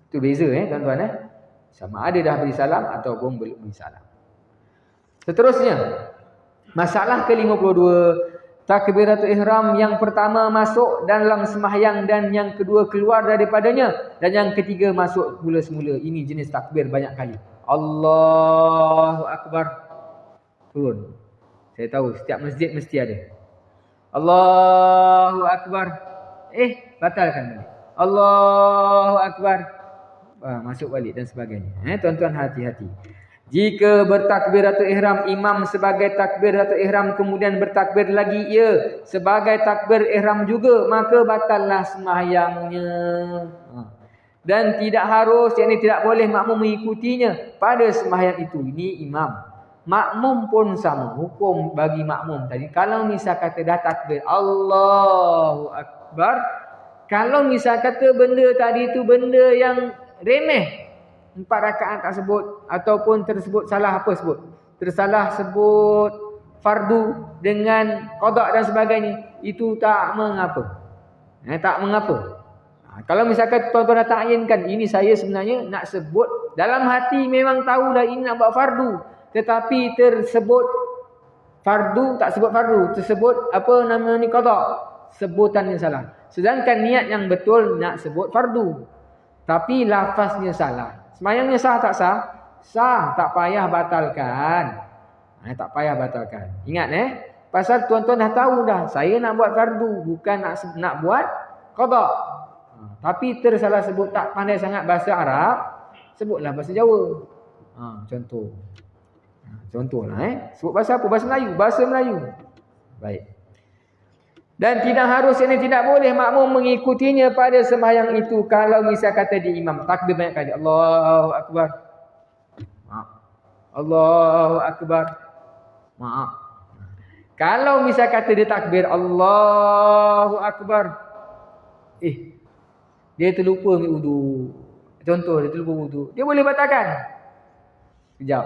Itu beza tuan-tuan. Sama ada dah beri salam ataupun belum beri salam. Seterusnya, masalah ke-52, takbiratul ihram yang pertama masuk dalam sembahyang dan yang kedua keluar daripadanya dan yang ketiga masuk semula-semula. Ini jenis takbir banyak kali. Allahu Akbar. Turun. Saya tahu setiap masjid mesti ada. Allahu Akbar. Batalkan balik. Allahu Akbar. Masuk balik dan sebagainya. Tuan-tuan hati-hati. Jika bertakbiratul ihram imam sebagai takbiratul ihram kemudian bertakbir lagi ia sebagai takbir ihram juga, maka batallah sembahyangnya. Dan tidak harus, yakni tidak boleh makmum mengikutinya pada sembahyang itu. Ini imam. Makmum pun sama hukum bagi makmum tadi. Kalau misal kata dah takbir Allahu Akbar, kalau misal kata benda tadi itu benda yang remeh, 4 rakaat tak sebut ataupun tersebut salah apa sebut? Tersalah sebut fardu dengan qada dan sebagainya, itu tak mengapa. Tak mengapa. Kalau misalkan tuan-tuan dah ta'yinkan ini saya sebenarnya nak sebut dalam hati memang tahu dah ini nak buat fardu, tetapi tersebut fardu tak sebut fardu, tersebut apa nama ni qada, sebutan yang salah. Sedangkan niat yang betul nak sebut fardu, tapi lafaznya salah. Sembahyangnya sah tak sah? Sah, tak payah batalkan. Tak payah batalkan. Ingat pasal tuan-tuan dah tahu dah, saya nak buat fardu, bukan nak buat qada. Tapi tersalah sebut, tak pandai sangat bahasa Arab, sebutlah bahasa Jawa. Contoh. Contohlah sebut bahasa apa? Bahasa Melayu, bahasa Melayu. Baik. Dan tidak harus, ini tidak boleh makmum mengikutinya pada sembahyang itu. Kalau misal kata di imam takbir banyak kali, Allahu Akbar. Maaf. Allahu Akbar. Maaf. Kalau misal kata dia takbir Allahu Akbar, dia terlupa ambil wudu. Contoh, dia terlupa wudu, dia boleh batalkan sekejap.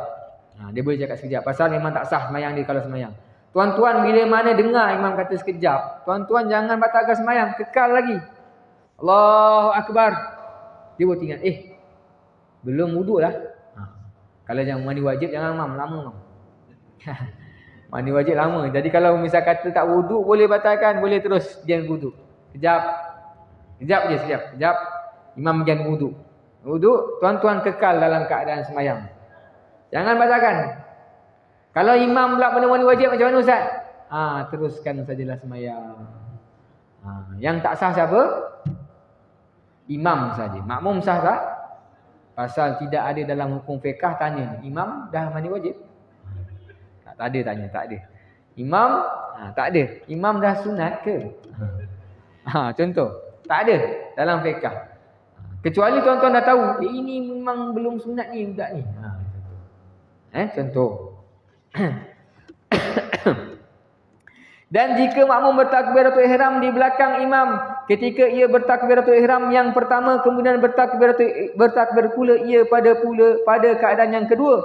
Dia boleh cakap sekejap, pasal memang tak sah sembahyang dia kalau sembahyang. Tuan-tuan bila mana dengar imam kata sekejap, tuan-tuan jangan batalkan sembahyang, kekal lagi. Allahu Akbar. Dia boleh ingat, belum wuduk lah. Kalau jangan mandi wajib, jangan lama. Mandi wajib lama. Jadi kalau misal kata tak wuduk, boleh batalkan, boleh terus jangan wuduk. Sekejap. Imam jangan wuduk. Wuduk, tuan-tuan kekal dalam keadaan sembahyang. Jangan batalkan. Kalau imam pula mandi wajib macam mana Ustaz? Teruskan sajalah sembahyang. Yang tak sah siapa? Imam saja. Makmum sah tak? Pasal tidak ada dalam hukum fiqh tanya, imam dah mandi wajib? Tak ada tanya, tak ada. Imam, tak ada. Imam dah sunat ke? Contoh, tak ada dalam fiqh. Kecuali tuan-tuan dah tahu, ini memang belum sunat ni budak ni. Contoh. Dan jika makmum bertakbiratul ihram di belakang imam, ketika ia bertakbiratul ihram yang pertama kemudian bertakbir pula ia pada keadaan yang kedua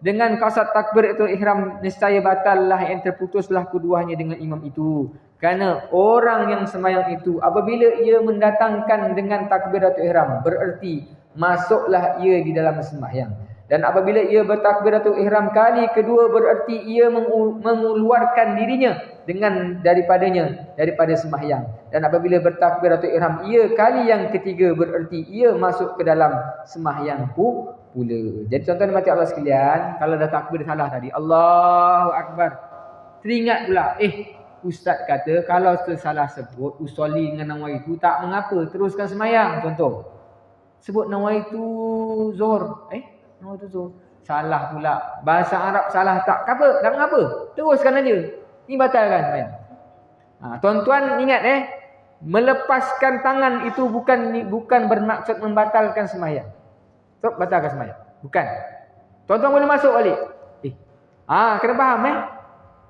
dengan kasat takbiratul ihram, niscaya batallah yang terputuslah keduanya dengan imam itu. Kerana orang yang sembahyang itu apabila ia mendatangkan dengan takbiratul ihram, bererti masuklah ia di dalam sembahyang. Dan apabila ia bertakbiratul ihram kali kedua, bererti ia mengeluarkan dirinya daripada sembahyang. Dan apabila bertakbiratul ihram ia kali yang ketiga, bererti ia masuk ke dalam sembahyang pula. Jadi tuan-tuan mati Allah sekalian, kalau dah takbir salah tadi Allahu Akbar, teringat pula ustaz kata kalau tersalah sebut usolli dengan nawaitu tak mengapa, teruskan sembahyang. Contoh, sebut nawaitu zuhur, nawaitu zuhur, salah pula bahasa Arab, salah tak apa, tak mengapa, teruskan aja. Ini batalkan sembahyang. Tuan-tuan ingat melepaskan tangan itu bukan bermaksud membatalkan sembahyang. Batalkan sembahyang, bukan. Tuan-tuan boleh masuk balik. Kena faham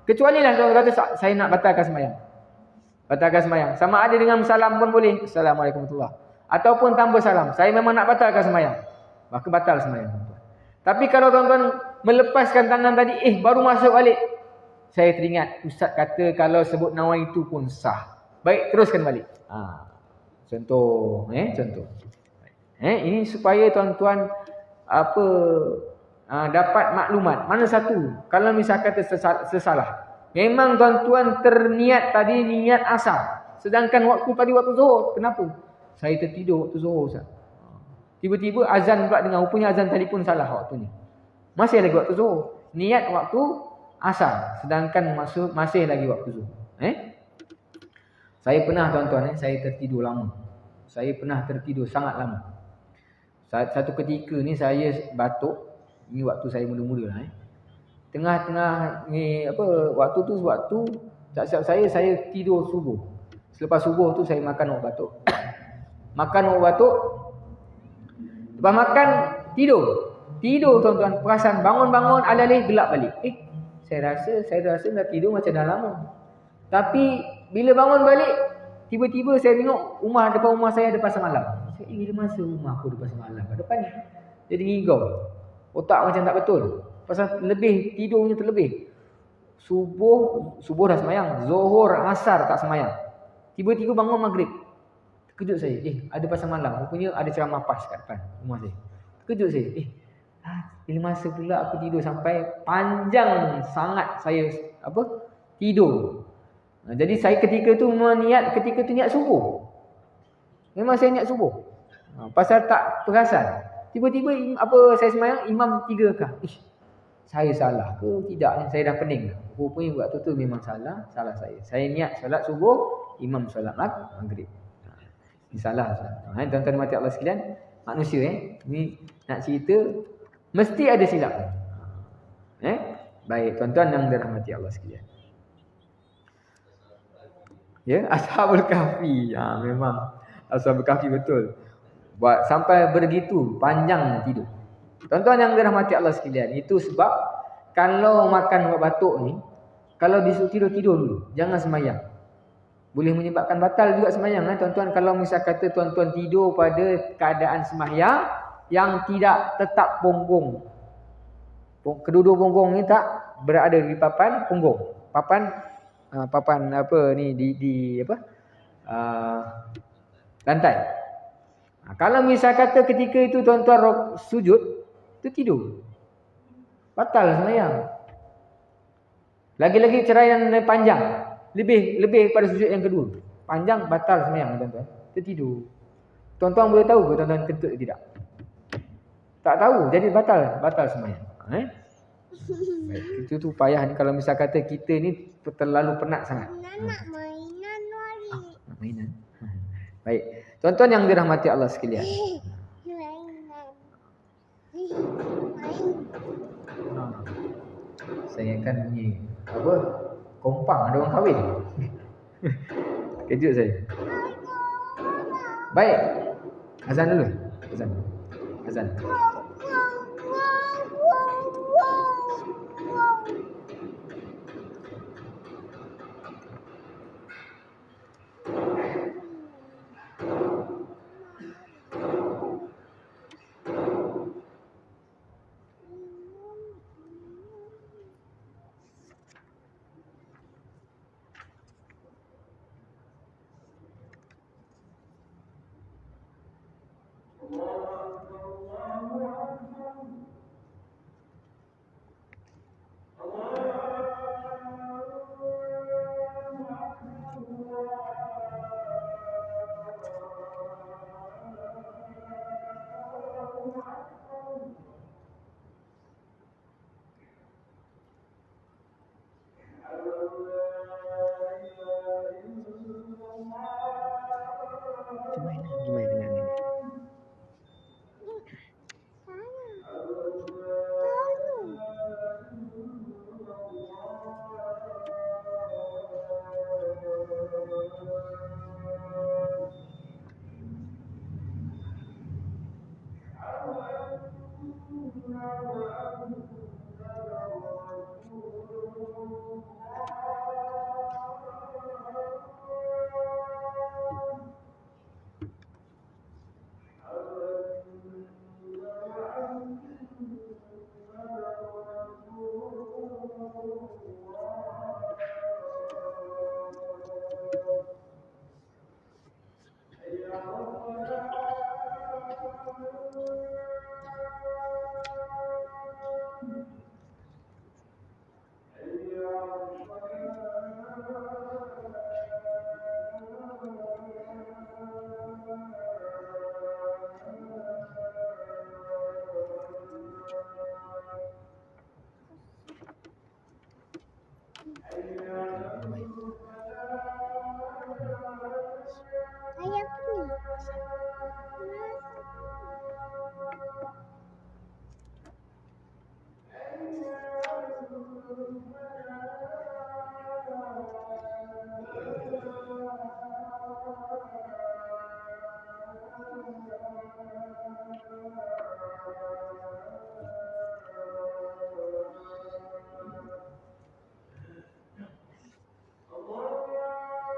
Kecuali lah tuan kata saya nak batalkan sembahyang. Batalkan sembahyang. Sama ada dengan salam pun boleh. Assalamualaikum warahmatullahi wabarakatuh. Ataupun tanpa salam. Saya memang nak batalkan sembahyang. Maka batal sembahyang. Tapi kalau tuan-tuan melepaskan tangan tadi, baru masuk balik, saya teringat ustaz kata kalau sebut nawaitu pun sah. Baik, teruskan balik. Contoh, contoh. Ini supaya tuan-tuan dapat maklumat. Mana satu? Kalau misalkan tersalah, memang tuan-tuan terniat tadi niat asar, sedangkan waktu tadi waktu zuhur. Kenapa? Saya tertidur waktu zuhur Ustaz. Tiba-tiba azan pula dengar, rupanya azan tadi pun salah waktunya. Masih lagi waktu zuhur. Niat waktu asar, sedangkan masih lagi waktu zuhur. Saya pernah tuan-tuan, saya tertidur lama. Saya pernah tertidur sangat lama. Satu ketika ni saya batuk. Ni waktu saya mula-mula lah. Tengah-tengah ni waktu tu tak silap saya tidur subuh. Selepas subuh tu saya makan ubat batuk. Makan ubat batuk. Lepas makan tidur tuan-tuan. Perasan bangun-bangun alih-alih gelap balik. Saya rasa dah tidur macam dah lama. Tapi bila bangun balik, tiba-tiba saya tengok depan rumah saya ada pasar malam. Saya bila masa rumah aku ada pasar malam kat depan ni. Jadi ngigau. Otak macam tak betul. Pasal tidurnya terlebih. Subuh dah semayang, Zuhur, Asar tak semayang. Tiba-tiba bangun maghrib. Terkejut saya. Ada pasar malam. Rupanya ada ceramah PAS kat depan rumah saya. Terkejut saya. Bila masa pula aku tidur sampai panjang sangat saya tidur. Jadi saya ketika tu niat subuh. Memang saya niat subuh. Pasal tak perasan. Tiba-tiba saya semayang imam 3 rakah. Saya salah ke tidak? Saya dah pening. Rupanya waktu tu memang salah saya. Saya niat solat subuh, imam solat maghrib. Ini salah. Tuan-tuan mati Allah sekalian, manusia ni nak cerita mesti ada silap. Baik, tuan-tuan yang dirahmati Allah sekalian. Ya, Ashabul Kahfi. Memang Ashabul Kahfi betul. Buat sampai begitu panjang tidur. Tuan-tuan yang dirahmati Allah sekalian, itu sebab kalau makan ubat batuk ni, kalau disuruh tidur dulu, jangan sembahyang. Boleh menyebabkan batal juga sembahyang tuan-tuan. Kalau misal kata tuan-tuan tidur pada keadaan sembahyang yang tidak tetap punggung. Kedua-dua punggung ni tak berada di papan punggung. Papan lantai. Kalau misal kata ketika itu tuan-tuan sujud, itu tidur. Batal sembahyang. Lagi-lagi ceraian panjang. Lebih pada sujud yang kedua. Panjang, batal sembahyang tuan-tuan. Itu tidur. Tuan-tuan boleh tahu ke tuan-tuan kentut ke tidak? Tak tahu. Jadi batal sembahyang. Itu tu payah ni kalau misal kata kita ni terlalu penat sangat. Nak mainan wali. Nak mainan. Baik. Tuan-tuan yang dirahmati Allah sekalian. Saya akan bunyi kompang ada orang kahwin. Kejut saya. Baik. Azan dulu. Azan.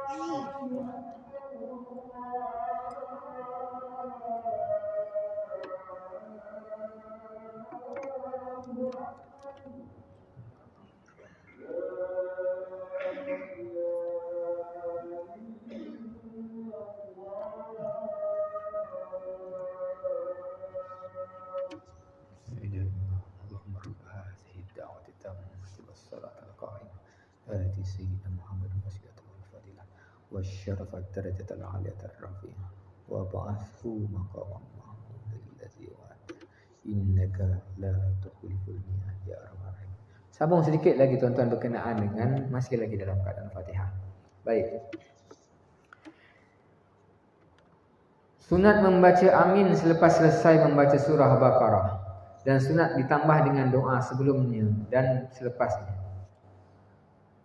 اللهم رب هذه الدعوة التامة والصلاة القائمة آتي سيدنا محمد الوسيلة والفضيلة والشرف الدرجة العالية الرفيعة وابعثه مقاما محمودا الذي وعدته إنك لا تخلف الميعاد يا أرحم الراحمين. Sambung sedikit lagi tuan-tuan berkenaan dengan masih lagi dalam keadaan Fatihah. Baik. Sunat membaca amin selepas selesai membaca surah Baqarah, dan sunat ditambah dengan doa sebelumnya dan selepasnya.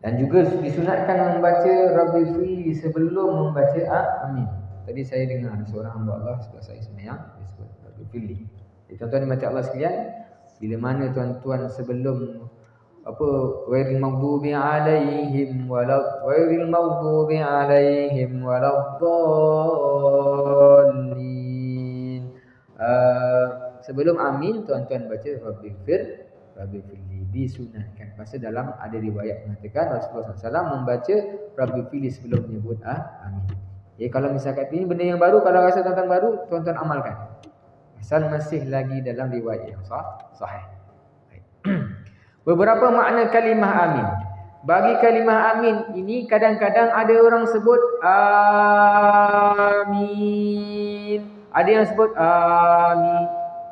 Dan juga disunatkan membaca Rabbi Fili sebelum membaca amin. Tadi saya dengar seorang hamba Allah setelah saya sembahyang disebut Rabbi Fili. Jadi tuan-tuan dimati Allah sekalian, bila mana tuan-tuan sebelum ghairil maghdubi alaihim waladdallin. Sebelum amin tuan-tuan baca Rabbi Fili, disunatkan. Pasal dalam ada riwayat mengatakan Rasulullah SAW membaca Rabbi Fili sebelum menyebut amin. Jadi kalau misalkan ini benda yang baru, kalau rasa tuan-tuan baru, tuan-tuan amalkan. Asal masih lagi dalam riwayat yang sahih. Beberapa makna kalimah amin. Bagi kalimah amin ini kadang-kadang ada orang sebut amin, ada yang sebut amin.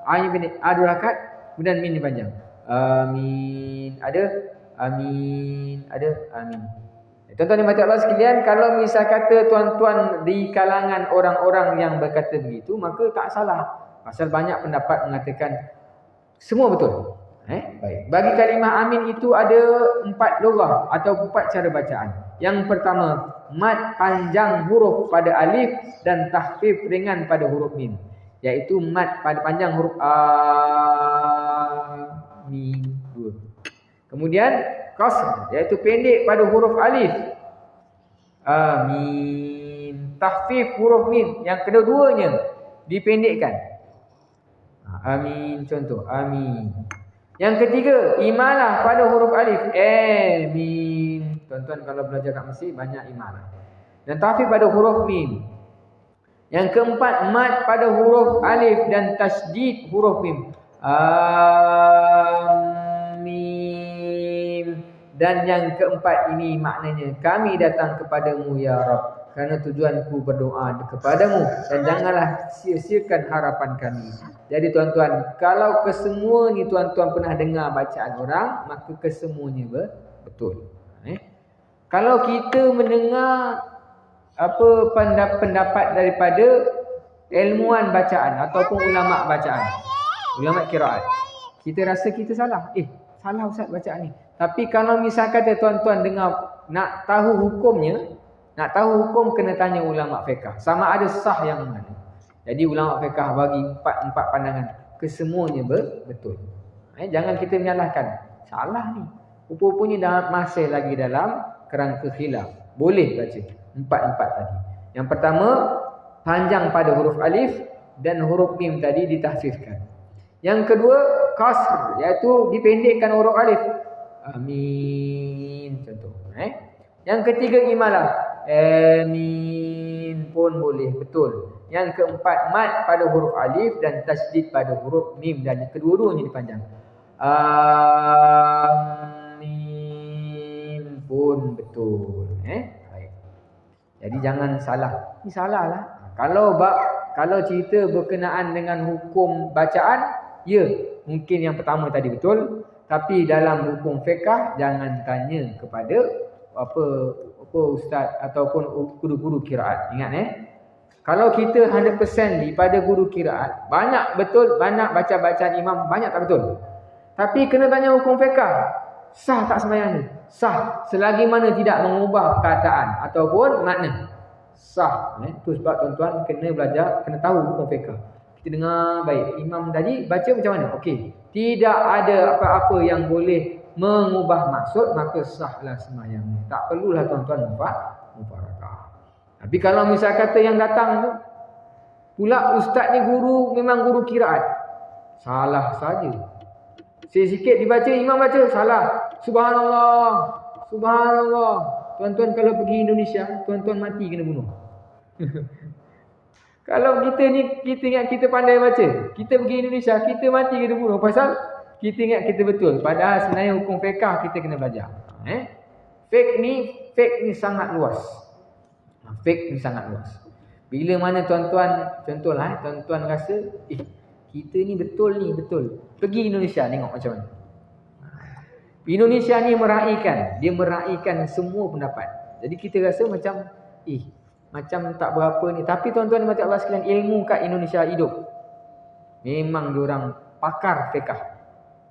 A-nya pendek, A 2 rakaat, kemudian min ni panjang. Amin. Ada amin, ada amin. Tuan-tuan yang mati Allah sekalian, kalau misal kata tuan-tuan di kalangan orang-orang yang berkata begitu, maka tak salah. Pasal banyak pendapat mengatakan semua betul. Baik. Bagi kalimah amin itu ada 4 lugah atau 4 cara bacaan. Yang pertama, mad panjang huruf pada alif dan takhfif ringan pada huruf mim. Iaitu mad pada panjang huruf amin 2. Kemudian qasr, iaitu pendek pada huruf alif. Amin. Takhfif huruf mim, yang kedua-duanya dipendekkan. Amin contoh, amin. Yang ketiga, imalah pada huruf alif. Amin. Tuan-tuan kalau belajar kat Mesir banyak imalah. Dan takhfif pada huruf mim. Yang keempat, mad pada huruf alif dan tasydid huruf mim. Amin. Dan yang keempat ini maknanya, kami datang kepadamu ya Rabb, kerana tujuanku berdoa kepadamu, dan janganlah sia-siakan harapan kami. Jadi tuan-tuan, kalau kesemua ni tuan-tuan pernah dengar bacaan orang, maka kesemuanya betul. Kalau kita mendengar pendapat daripada ilmuwan bacaan ataupun ulama bacaan, ulama qiraat, kita rasa kita salah. Salah ustaz bacaan ni. Tapi kalau misal kata tuan-tuan dengar, nak tahu hukumnya, nak tahu hukum kena tanya ulama fiqh. Sama ada sah yang mana. Jadi ulama fiqh bagi empat pandangan. Kesemuanya betul. Jangan kita menyalahkan. Salah ni. Rupa-rupanya masih lagi dalam kerangka khilaf. Boleh baca empat tadi. Yang pertama, panjang pada huruf alif dan huruf mim tadi ditahfifkan. Yang kedua, qasr, iaitu dipendekkan huruf alif. Amin contoh. Yang ketiga, imalah. Amin pun boleh, betul. Yang keempat, mad pada huruf alif dan tasydid pada huruf mim, dan kedua-duanya dipanjang. Amin pun betul. Baik. Jadi jangan salah. Ini salah lah. Kalau cerita berkenaan dengan hukum bacaan, ya, mungkin yang pertama tadi betul. Tapi dalam hukum fiqh, jangan tanya kepada apa ustaz ataupun guru-guru qiraat. Ingat kalau kita 100% pada guru qiraat, banyak betul, banyak baca bacaan imam, banyak tak betul. Tapi kena tanya hukum fiqh, sah tak sembahyang ni? Sah, selagi mana tidak mengubah perkataan ataupun makna. Sah. Itu sebab tuan-tuan kena belajar, kena tahu hukum fiqh. Kita dengar baik, imam tadi baca macam mana? Okey, tidak ada apa-apa yang boleh mengubah maksud, maka sahlah sembahyang. Tak perlulah tuan-tuan mufarakah. Tapi kalau misal kata yang datang tu pula ustaz ni memang guru qiraat, salah saja. Sikit dibaca, imam baca, salah. Subhanallah, subhanallah. Tuan-tuan kalau pergi Indonesia, tuan-tuan mati kena bunuh. Kalau kita ni, kita ingat kita pandai baca, kita pergi Indonesia, kita mati kena bunuh. Pasal kita ingat kita betul. Padahal sebenarnya hukum fiqh kita kena belajar. Fiqh ni sangat luas. Fiqh ni sangat luas. Bila mana tuan-tuan, contohlah tuan-tuan rasa, kita ni betul ni, betul. Pergi Indonesia tengok macam mana. Indonesia ni meraihkan, dia meraihkan semua pendapat. Jadi kita rasa macam, macam tak berapa ni. Tapi tuan-tuan mati Allah sekalian, ilmu kat Indonesia hidup. Memang diorang pakar fiqh,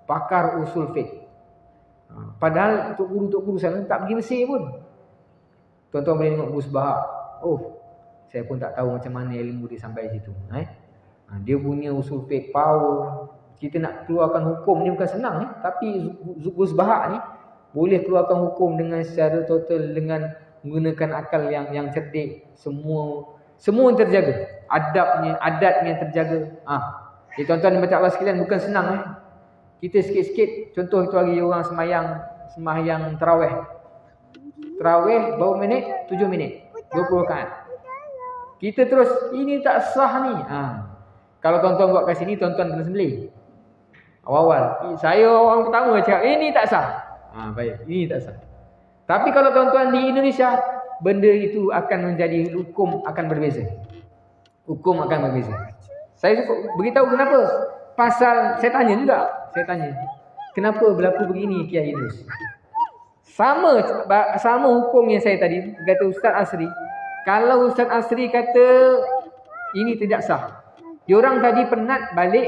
pakar usul fiqh. Padahal tok guru sana tak pergi Mesir pun. Tuan-tuan boleh tengok Gus Bahak. Saya pun tak tahu macam mana ilmu dia sampai situ. Dia punya usul fiqh power. Kita nak keluarkan hukum ni bukan senang tapi Gus Bahak ni boleh keluarkan hukum dengan secara total, dengan menggunakan akal yang cerdik. Semua terjaga. Adatnya terjaga. Jadi tuan-tuan baca Allah sekalian, bukan senang Kita sikit-sikit, contoh itu hari orang sembahyang tarawih. Tarawih berapa minit? 7 minit. 20 rakaat. Kita terus, ini tak sah ni. Kalau tuan-tuan buat kat sini, tuan-tuan kena sembelih. Awal-awal. Saya orang pertama cakap, ini tak sah. Baik, ini tak sah. Tapi kalau tuan-tuan di Indonesia, benda itu akan menjadi hukum akan berbeza. Hukum akan berbeza. Saya beritahu kenapa. Pasal, saya tanya juga. Kenapa berlaku begini Kiai Idris? Sama hukum yang saya tadi kata Ustaz Asri. Kalau Ustaz Asri kata ini tidak sah, diorang tadi penat balik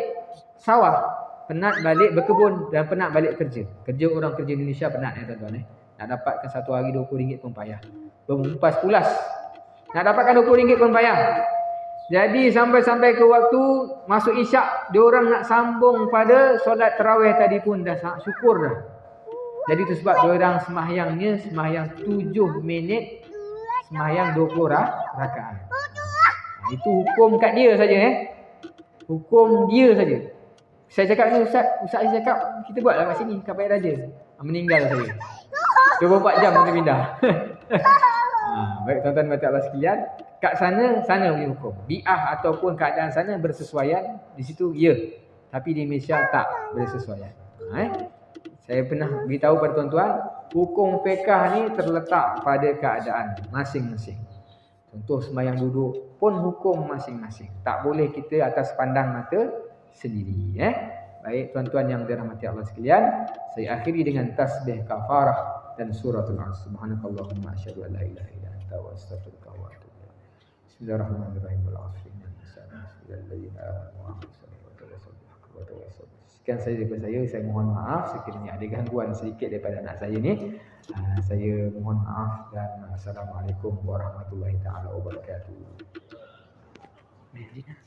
sawah, penat balik berkebun dan penat balik kerja. Orang kerja Indonesia penat tuan-tuan Nak dapatkan satu hari RM20 pun payah. Berumpas pulas. Nak dapatkan RM20 pun payah. Jadi sampai ke waktu masuk isyak, diorang nak sambung pada solat tarawih tadi pun dah syukur dah. Jadi itu sebab diorang sembahyang 7 minit, sembahyang 20 rakaat. Itu hukum kat dia saja Hukum dia saja. Saya cakap ni Ustaz cakap kita buatlah kat sini, kat Paya Raja. Meninggal saya. 24 jam kena pindah. Baik tuan-tuan dan Allah sekalian, kat sana punya hukum. Bi'ah ataupun keadaan sana bersesuaian, di situ ya. Tapi di Malaysia tak bersesuaian. Saya pernah beritahu pada tuan-tuan, hukum fiqh ni terletak pada keadaan masing-masing. Contoh sembahyang duduk pun hukum masing-masing. Tak boleh kita atas pandang mata sendiri. Baik tuan-tuan yang dirahmati Allah sekalian, saya akhiri dengan tasbih kafarah dan suratul As. Subhanakallahumma asyhadu an la ilaha illa anta wa astaghfiruka wa atubu ilaik. Bismillahirrahmanirrahim. Sekian saja daripada saya mohon maaf sekiranya ada gangguan sedikit daripada anak saya ni. Saya mohon maaf dan assalamualaikum warahmatullahi taala wabarakatuh. Medina.